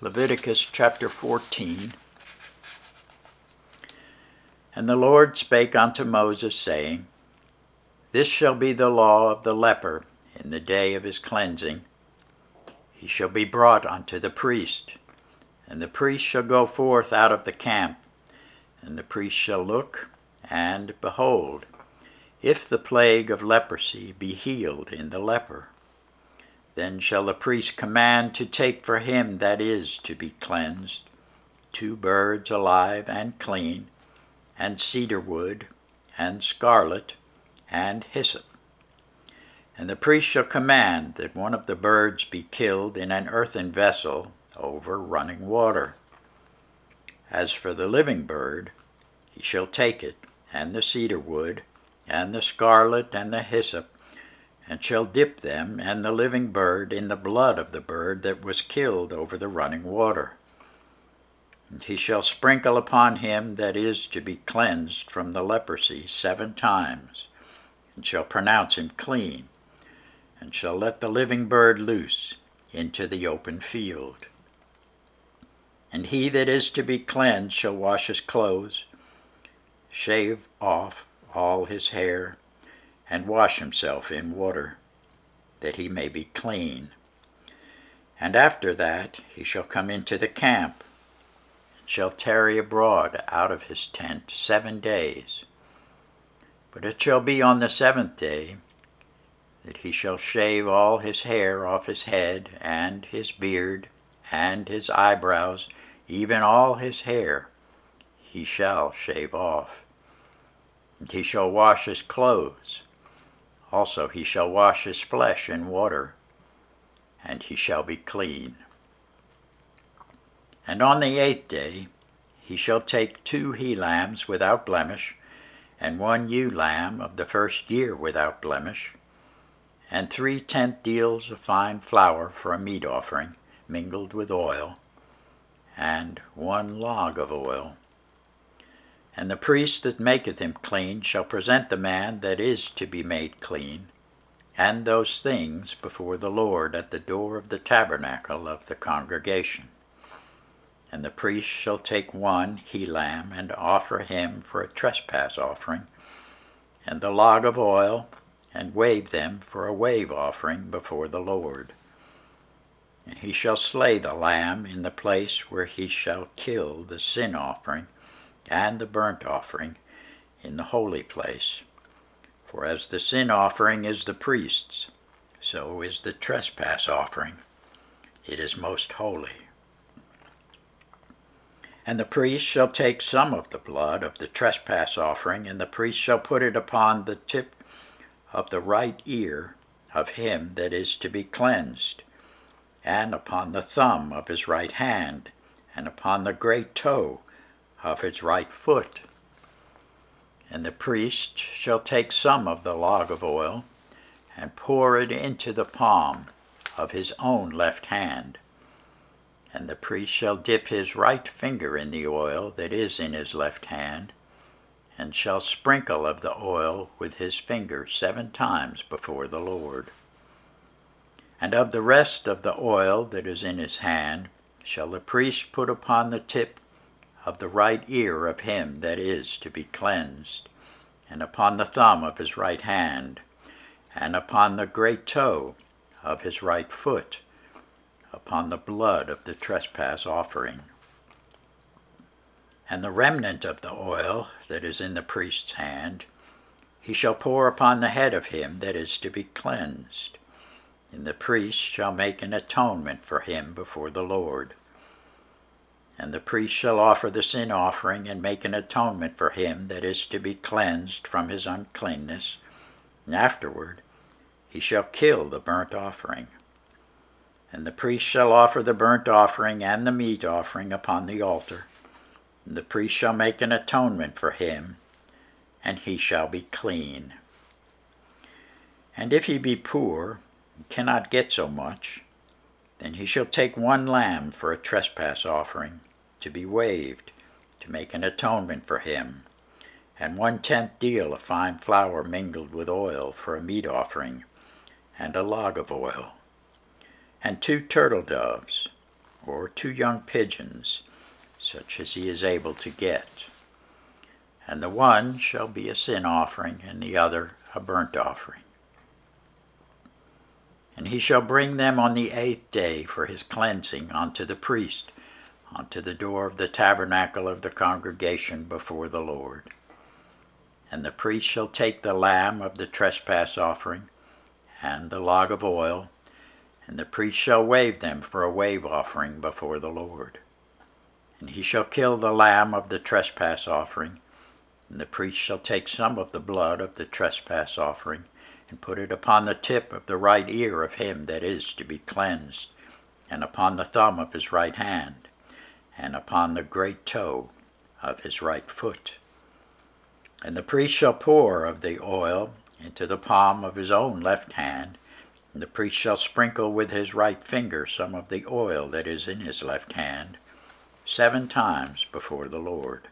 Leviticus chapter 14. And the Lord spake unto Moses, saying, This shall be the law of the leper in the day of his cleansing. He shall be brought unto the priest, and the priest shall go forth out of the camp, and the priest shall look, and behold, if the plague of leprosy be healed in the leper, then shall the priest command to take for him that is to be cleansed 2 birds alive and clean, and cedar wood, and scarlet, and hyssop. And the priest shall command that one of the birds be killed in an earthen vessel over running water. As for the living bird, he shall take it, and the cedar wood, and the scarlet, and the hyssop, and shall dip them and the living bird in the blood of the bird that was killed over the running water. And he shall sprinkle upon him that is to be cleansed from the leprosy 7 times, and shall pronounce him clean, and shall let the living bird loose into the open field. And he that is to be cleansed shall wash his clothes, shave off all his hair, and wash himself in water, that he may be clean. And after that he shall come into the camp, and shall tarry abroad out of his tent 7 days. But it shall be on the 7th day that he shall shave all his hair off his head, and his beard, and his eyebrows, even all his hair he shall shave off. And he shall wash his clothes. Also he shall wash his flesh in water, and he shall be clean. And on the 8th day he shall take 2 he-lambs without blemish, and 1 ewe-lamb of the first year without blemish, and 3 tenth deals of fine flour for a meat offering, mingled with oil, and 1 log of oil. And the priest that maketh him clean shall present the man that is to be made clean, and those things before the Lord at the door of the tabernacle of the congregation. And the priest shall take 1 he-lamb, and offer him for a trespass offering, and the log of oil, and wave them for a wave offering before the Lord. And he shall slay the lamb in the place where he shall kill the sin offering, and the burnt offering in the holy place. For as the sin offering is the priest's, so is the trespass offering. It is most holy. And the priest shall take some of the blood of the trespass offering, and the priest shall put it upon the tip of the right ear of him that is to be cleansed, and upon the thumb of his right hand, and upon the great toe of his right foot. And the priest shall take some of the log of oil, and pour it into the palm of his own left hand. And the priest shall dip his right finger in the oil that is in his left hand, and shall sprinkle of the oil with his finger 7 times before the Lord. And of the rest of the oil that is in his hand shall the priest put upon the tip of the right ear of him that is to be cleansed, and upon the thumb of his right hand, and upon the great toe of his right foot, upon the blood of the trespass offering. And the remnant of the oil that is in the priest's hand he shall pour upon the head of him that is to be cleansed, and the priest shall make an atonement for him before the Lord. And the priest shall offer the sin offering, and make an atonement for him that is to be cleansed from his uncleanness, and afterward he shall kill the burnt offering. And the priest shall offer the burnt offering and the meat offering upon the altar, and the priest shall make an atonement for him, and he shall be clean. And if he be poor, and cannot get so much, then he shall take 1 lamb for a trespass offering, to be waved, to make an atonement for him, and 1 tenth deal of fine flour mingled with oil for a meat offering, and a log of oil, and 2 turtle doves, or 2 young pigeons, such as he is able to get. And the one shall be a sin offering, and the other a burnt offering. And he shall bring them on the 8th day for his cleansing unto the priest, unto the door of the tabernacle of the congregation before the Lord. And the priest shall take the lamb of the trespass offering, and the log of oil, and the priest shall wave them for a wave offering before the Lord. And he shall kill the lamb of the trespass offering, and the priest shall take some of the blood of the trespass offering, and put it upon the tip of the right ear of him that is to be cleansed, and upon the thumb of his right hand, and upon the great toe of his right foot. And the priest shall pour of the oil into the palm of his own left hand, and the priest shall sprinkle with his right finger some of the oil that is in his left hand, 7 times before the Lord.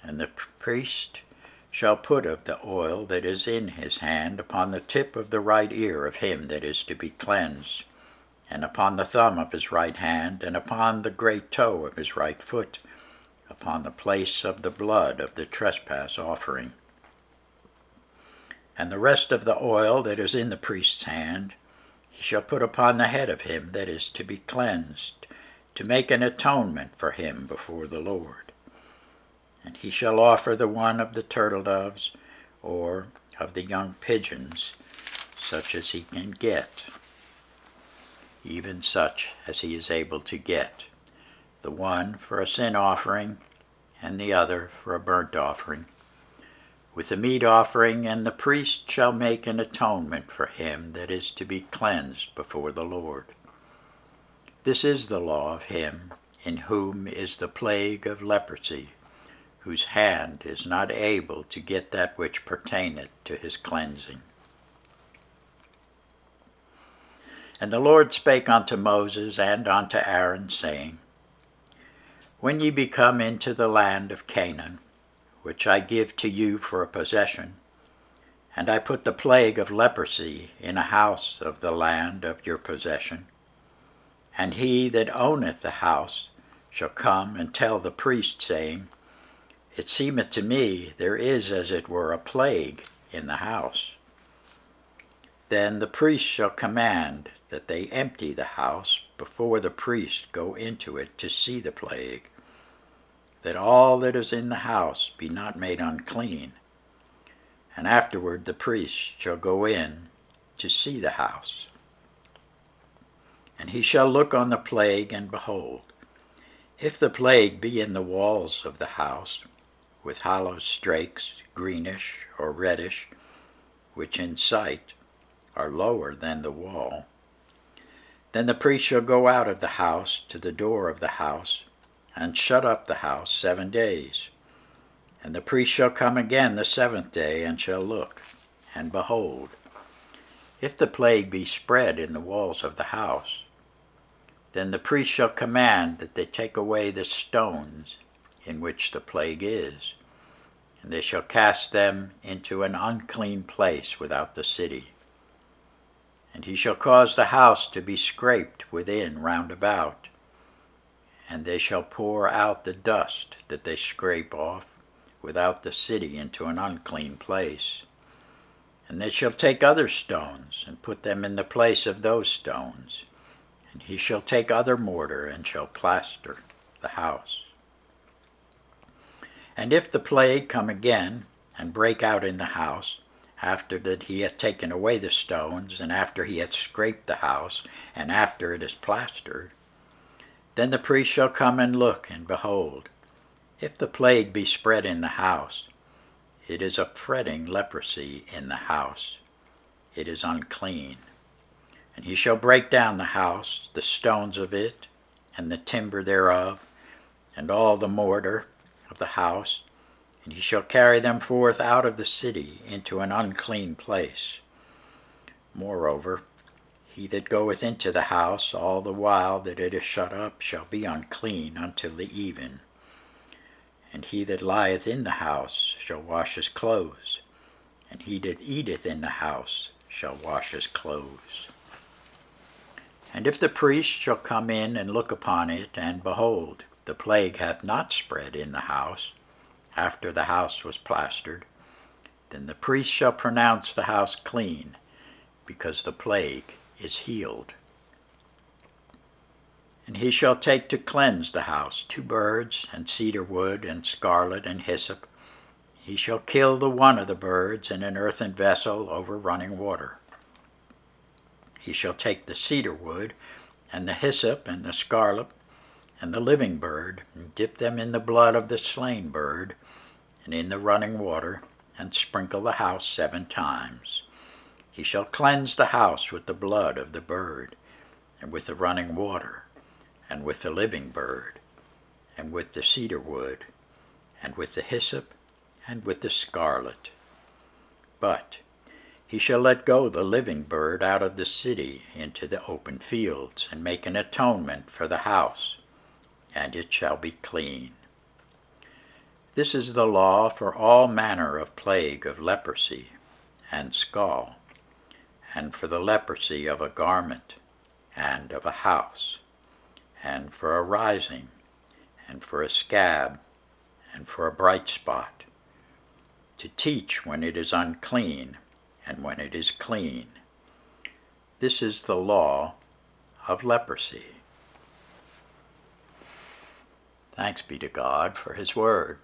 And the priest shall put of the oil that is in his hand upon the tip of the right ear of him that is to be cleansed, and upon the thumb of his right hand, and upon the great toe of his right foot, upon the place of the blood of the trespass offering. And the rest of the oil that is in the priest's hand he shall put upon the head of him that is to be cleansed, to make an atonement for him before the Lord. And he shall offer the one of the turtle doves, or of the young pigeons, such as he can get, even such as he is able to get, the one for a sin offering, and the other for a burnt offering, with the meat offering, and the priest shall make an atonement for him that is to be cleansed before the Lord. This is the law of him in whom is the plague of leprosy, whose hand is not able to get that which pertaineth to his cleansing. And the Lord spake unto Moses and unto Aaron, saying, When ye be come into the land of Canaan, which I give to you for a possession, and I put the plague of leprosy in a house of the land of your possession, and he that owneth the house shall come and tell the priest, saying, It seemeth to me there is as it were a plague in the house. Then the priest shall command that they empty the house before the priest go into it to see the plague, that all that is in the house be not made unclean. And afterward the priest shall go in to see the house. And he shall look on the plague, and behold, if the plague be in the walls of the house, with hollow strakes, greenish or reddish, which in sight are lower than the wall, then the priest shall go out of the house to the door of the house, and shut up the house 7 days. And the priest shall come again the 7th day, and shall look, and behold, if the plague be spread in the walls of the house, then the priest shall command that they take away the stones in which the plague is, and they shall cast them into an unclean place without the city. And he shall cause the house to be scraped within round about, and they shall pour out the dust that they scrape off without the city into an unclean place. And they shall take other stones, and put them in the place of those stones, and he shall take other mortar, and shall plaster the house. And if the plague come again, and break out in the house, after that he hath taken away the stones, and after he hath scraped the house, and after it is plastered, then the priest shall come and look, and behold, if the plague be spread in the house, it is a fretting leprosy in the house, it is unclean. And he shall break down the house, the stones of it, and the timber thereof, and all the mortar of the house, and he shall carry them forth out of the city into an unclean place. Moreover, he that goeth into the house all the while that it is shut up shall be unclean until the even. And he that lieth in the house shall wash his clothes, and he that eateth in the house shall wash his clothes. And if the priest shall come in and look upon it, and behold, the plague hath not spread in the house, after the house was plastered, then the priest shall pronounce the house clean, because the plague is healed. And he shall take to cleanse the house 2 birds, and cedar wood, and scarlet, and hyssop. He shall kill the one of the birds in an earthen vessel over running water. He shall take the cedar wood, and the hyssop, and the scarlet, and the living bird, and dip them in the blood of the slain bird, and in the running water, and sprinkle the house 7 times. He shall cleanse the house with the blood of the bird, and with the running water, and with the living bird, and with the cedar wood, and with the hyssop, and with the scarlet. But he shall let go the living bird out of the city into the open fields, and make an atonement for the house, and it shall be clean. This is the law for all manner of plague of leprosy and scall, and for the leprosy of a garment, and of a house, and for a rising, and for a scab, and for a bright spot, to teach when it is unclean, and when it is clean. This is the law of leprosy. Thanks be to God for his word.